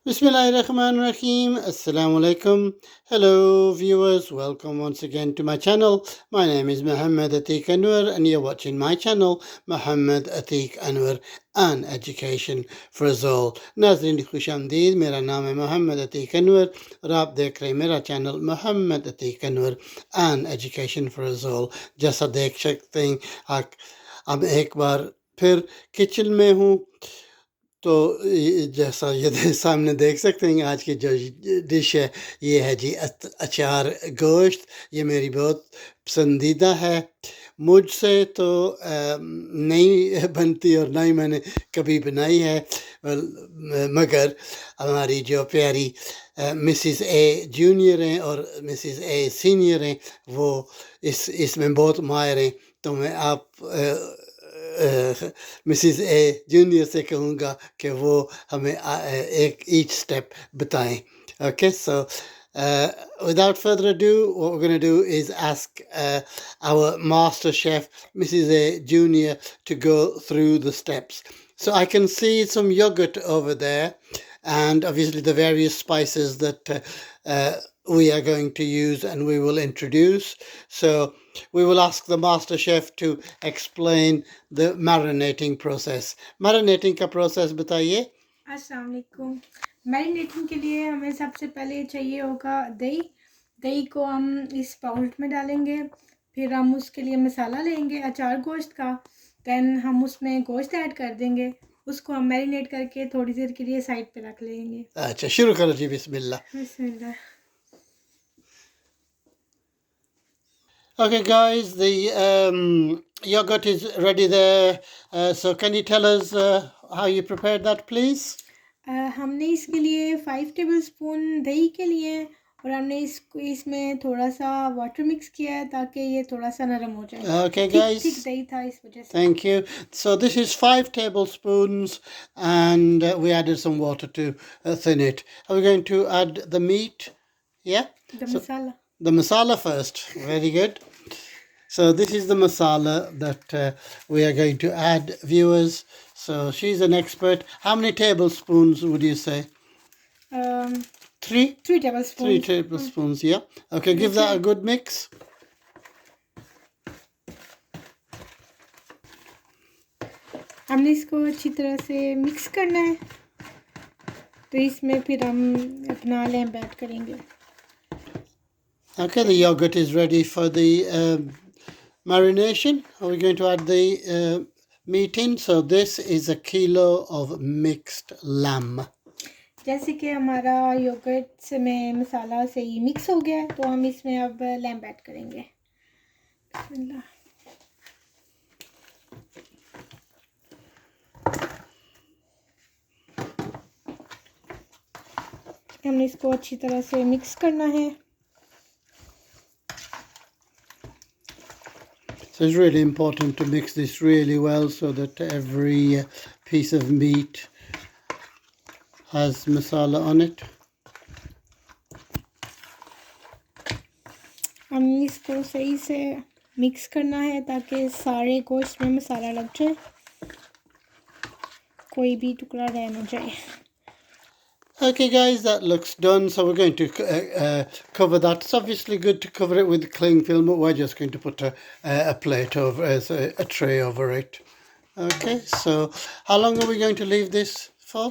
Bismillahirrahmanirrahim. Assalamu alaikum. Hello, viewers. Welcome once again to my channel. My name is Muhammad Atiq Anwar, and you're watching my channel, Muhammad Atiq Anwar, and Education for us all. नाज़रीन खुश आमदीद, मेरा नाम है मोहम्मद अतीक अनवर और आप देख रहे हैं मेरा channel Mohammad Atiq Anwar and Education for us all. जैसा देख सकते हैं अब एक बार फिर किचन में हूँ। तो जैसा ये सामने देख सकते हैं आज की जो डिश है ये है जी अचार गोश्त। ये मेरी बहुत पसंदीदा है। मुझसे तो नहीं बनती और ना ही मैंने कभी बनाई है, मगर हमारी जो प्यारी मिसिस ए जूनियर हैं और मिसिस ए सीनियर हैं वो इसमें बहुत माहिर हैं। तो मैं आप मिसिस ए जूनियर से कहूँगा कि वो हमें एक ईच स्टेप बताएं। Okay, so without further ado, what we're going to do is ask our master chef, Mrs. A Junior, to go through the steps. So I can see some yogurt over there, and obviously the various spices that we are going to use and we will introduce. So we will ask the master chef to explain the marinating process. Marinating का process बताइए। अस्सलाम वालेकुम। Marinating के लिए हमें सबसे पहले चाहिए होगा दही। दही को हम इस बाउल में डालेंगे, फिर हम उसके लिए मसाला लेंगे अचार गोश्त का। दैन हम उसमें गोश्त ऐड कर देंगे, उसको हम मैरिनेट करके थोड़ी देर के लिए साइड पे रख लेंगे। अच्छा, शुरू करो जी। बिस्मिल्लाह। बिस्मिल्लाह। Okay, guys, the yogurt is ready there. So can you tell us how you prepared that, please? हमने इसके लिए 5 टेबलस्पून दही के लिए और हमने इसमें थोड़ा सा वाटर मिक्स किया है ताकि ये थोड़ा सा नरम हो जाए। Okay, guys. थिक दही था इस वजह से। Thank you. So this is 5 tablespoons, and we added some water to thin it. Are we going to add the meat? Yeah. Masala. The masala first. Very good. So this is the masala that we are going to add, viewers. So she's an expert. How many tablespoons would you say? 3? 3 tablespoons. 3 tablespoons, yeah. Okay, give that a good mix. हमने इसको अच्छी तरह से mix करना है, तो इसमें फिर हम अपना लैम्प ऐड करेंगे। Okay, the yogurt is ready for the marination. Are we going to add the meat in? So this is a kilo of mixed lamb. जैसे कि हमारा योगर्ट से में मसाला सही मिक्स हो गया तो हम इसमें अब लैम्प ऐड करेंगे। बिस्मिल्लाह। हमने इसको अच्छी तरह से मिक्स करना है। So it's really important to mix this really well so that every piece of meat has masala on it. हमें इसको सही से मिक्स करना है ताकि सारे गोश्त में मसाला लग जाए, कोई भी टुकड़ा रह ना जाए। Okay, guys, that looks done. So we're going to cover that. It's obviously good to cover it with cling film, but we're just going to put a plate over, a tray over it. Okay, so how long are we going to leave this for?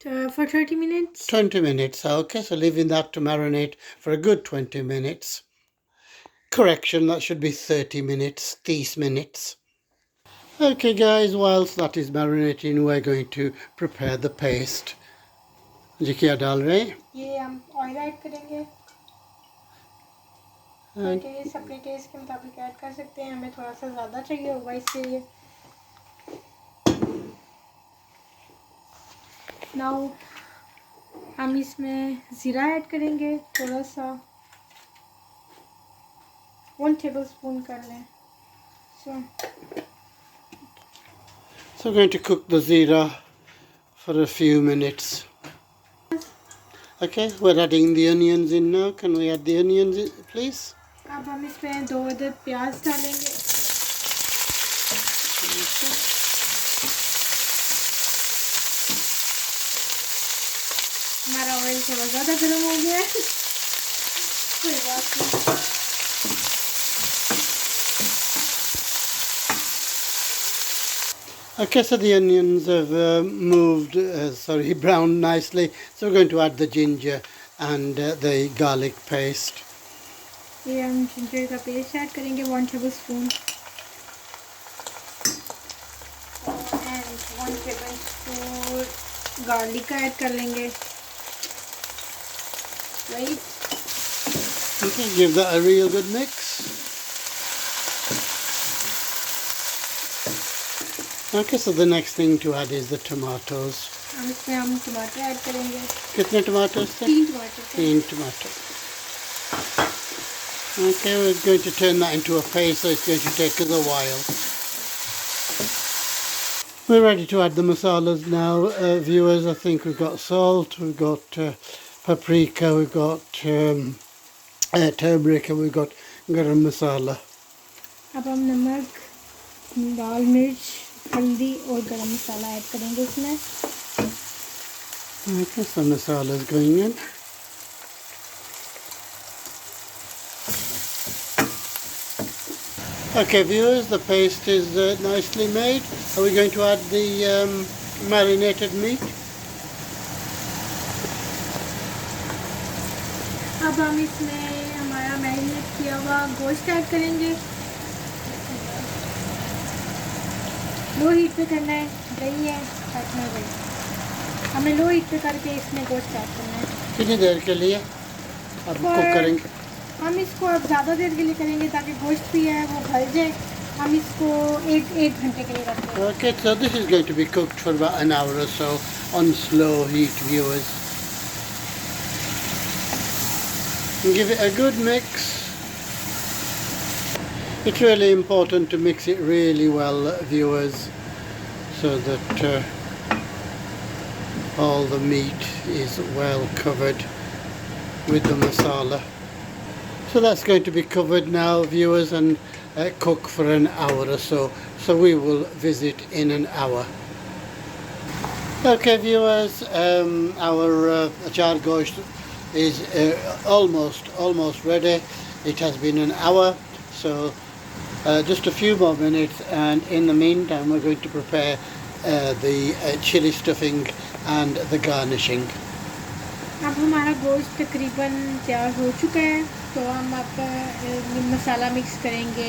For 30 minutes. 20 minutes. Okay, so leaving that to marinate for a good 20 minutes. Correction, that should be 30 minutes, 30 minutes. Okay, guys, whilst that is marinating, we're going to prepare the paste. जी क्या डाल रहे हैं? ये हम oil add करेंगे, test अपने test के मुताबिक ऐड कर सकते हैं। हमें थोड़ा सा ज़्यादा चाहिए होगा इसलिए। नाउ हम इसमें ज़ीरा ऐड करेंगे, थोड़ा सा 1 टेबलस्पून कर लें। So we're going to cook the zira for a few minutes. Okay, we're adding the onions in now. Can we add the onions in, please? अब हम इसमें 2 अदद प्याज डालेंगे। हमारा ऑयल थोड़ा ज़्यादा गर्म हो गया है। कोई बात नहीं। Okay, so the onions have browned nicely. So we're going to add the ginger and the garlic paste. ये हम जिंजर का पेस्ट ऐड करेंगे 1 tablespoon एंड 1 tablespoon गार्लिक का ऐड कर लेंगे। Right, Okay, give that a real good mix. Okay, so the next thing to add is the tomatoes. हम इसमें हम टमाटर ऐड करेंगे। कितने tomatoes थे? 3 टमाटर। 3 tomatoes. Okay, we're going to turn that into a paste, so it's going to take us a while. We're ready to add the masalas now, viewers. I think we've got salt, we've got paprika, we've got turmeric, and we've got garam masala. अब हम नमक, लाल मिर्च, हल्दी और गरम मसाला add करेंगे इसमें। Okay, so masala is going in. Okay, viewers, the paste is nicely made. Are we going to add the marinated meat? अब हम इसमें हमारा मैरिनेट किया हुआ गोश्त ऐड करेंगे। लो हीट पे करना है, दही है काटना है, हमें लो हीट पे करके इसमें गोश्त ऐड करना है। कितनी देर के लिए अब कुक करेंगे? हम इसको अब ज़्यादा देर के लिए करेंगे ताकि गोश्त भी है वो गल जाए। हम इसको एक घंटे के लिए रखते हैं। Okay, so this is going to be cooked for about an hour or so on slow heat, viewers. And give it a good mix. It's really important to mix it really well, viewers, so that all the meat is well covered with the masala. So that's going to be covered now, viewers, and cook for an hour or so. So we will visit in an hour. Okay, viewers, our achaar gosht is almost ready. It has been an hour, so just a few more minutes, and in the meantime we're going to prepare the chili stuffing and the garnishing. अब हमारा गोश्त तकरीबन तैयार हो चुका है, तो हम अब मसाला मिक्स करेंगे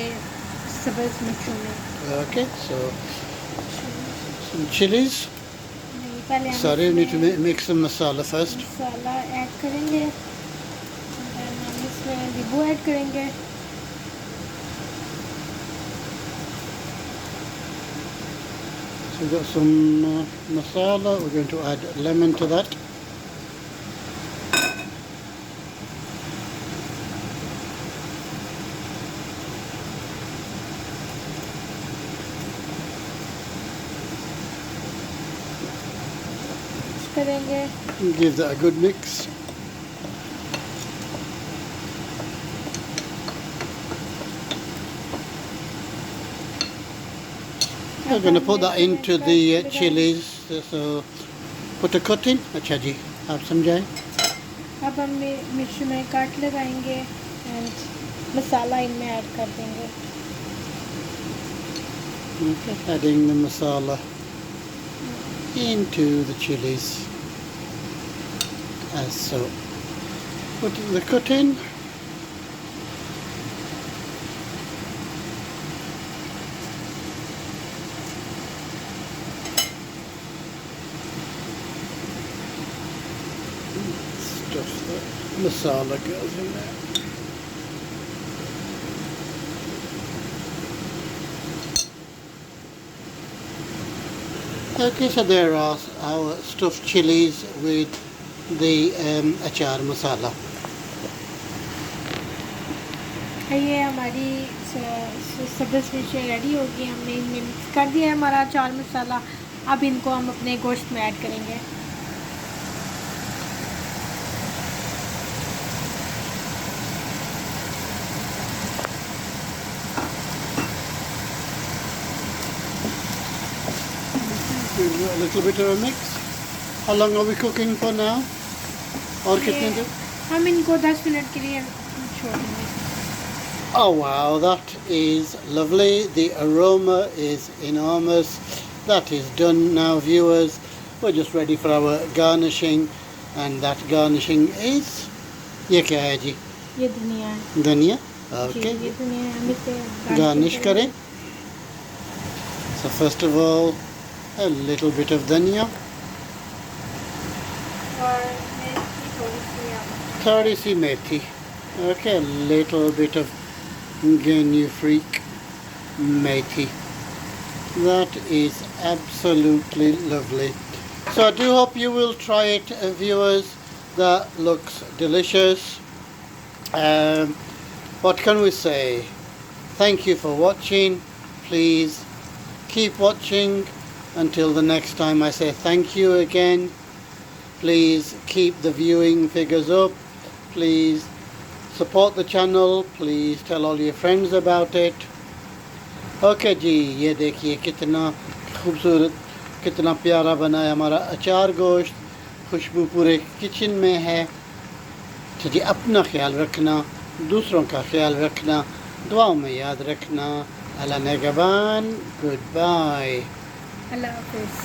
सब्ज़ मिर्चों में। Okay, so some chilies. पहले Sorry, we need to mix the masala first. Masala add करेंगे, हम इसमें नींबू ऐड करेंगे। So we've got some masala. We're going to add lemon to that. करेंगे, Give that a good mix. We're going to put that into the chilies. So put a cut in. Acha ji, have some jai. अब हम मिर्च में काट लगाएंगे and मसाला इनमें add कर देंगे। Okay, adding the masala into the chilies as so. Put the cut in. Stuff the masala goes in there. Okay, so there are our stuffed chilies with the achar masala. ये हमारी सब्ज़ मिर्चें ready हो गई, हमने इनमें mix कर दिया है हमारा अचार मसाला। अब इनको हम अपने गोश्त में ऐड करेंगे। Give it a little bit of a mix. How long are we cooking for now? और कितने दें? हम इनको 10 मिनट के लिए छोड़ देंगे। Oh wow, that is lovely. The aroma is enormous. That is done now, viewers. We're just ready for our garnishing, and that garnishing is ये क्या है जी? ये धनिया है। धनिया। जी, Okay. ये धनिया है, हम इसे Garnish करें. So first of all, a little bit of dhania. और मेथी थोड़ी Thirty सी methi. Okay, a little bit of Garnished methi. That is absolutely lovely. So I do hope you will try it, viewers. That looks delicious. What can we say? Thank you for watching. Please keep watching until the next time I say thank you again. Please keep the viewing figures up. Please support the channel. Please tell all your friends about it. Okay जी, ये देखिए कितना खूबसूरत, कितना प्यारा बना है हमारा अचार गोश्त। खुशबू पूरे किचन में है। तो जी अपना ख्याल रखना, दूसरों का ख्याल रखना, दुआओं में याद रखना। अल्लाह नेगबान, गुड बाय। अल्लाह हाफिज़।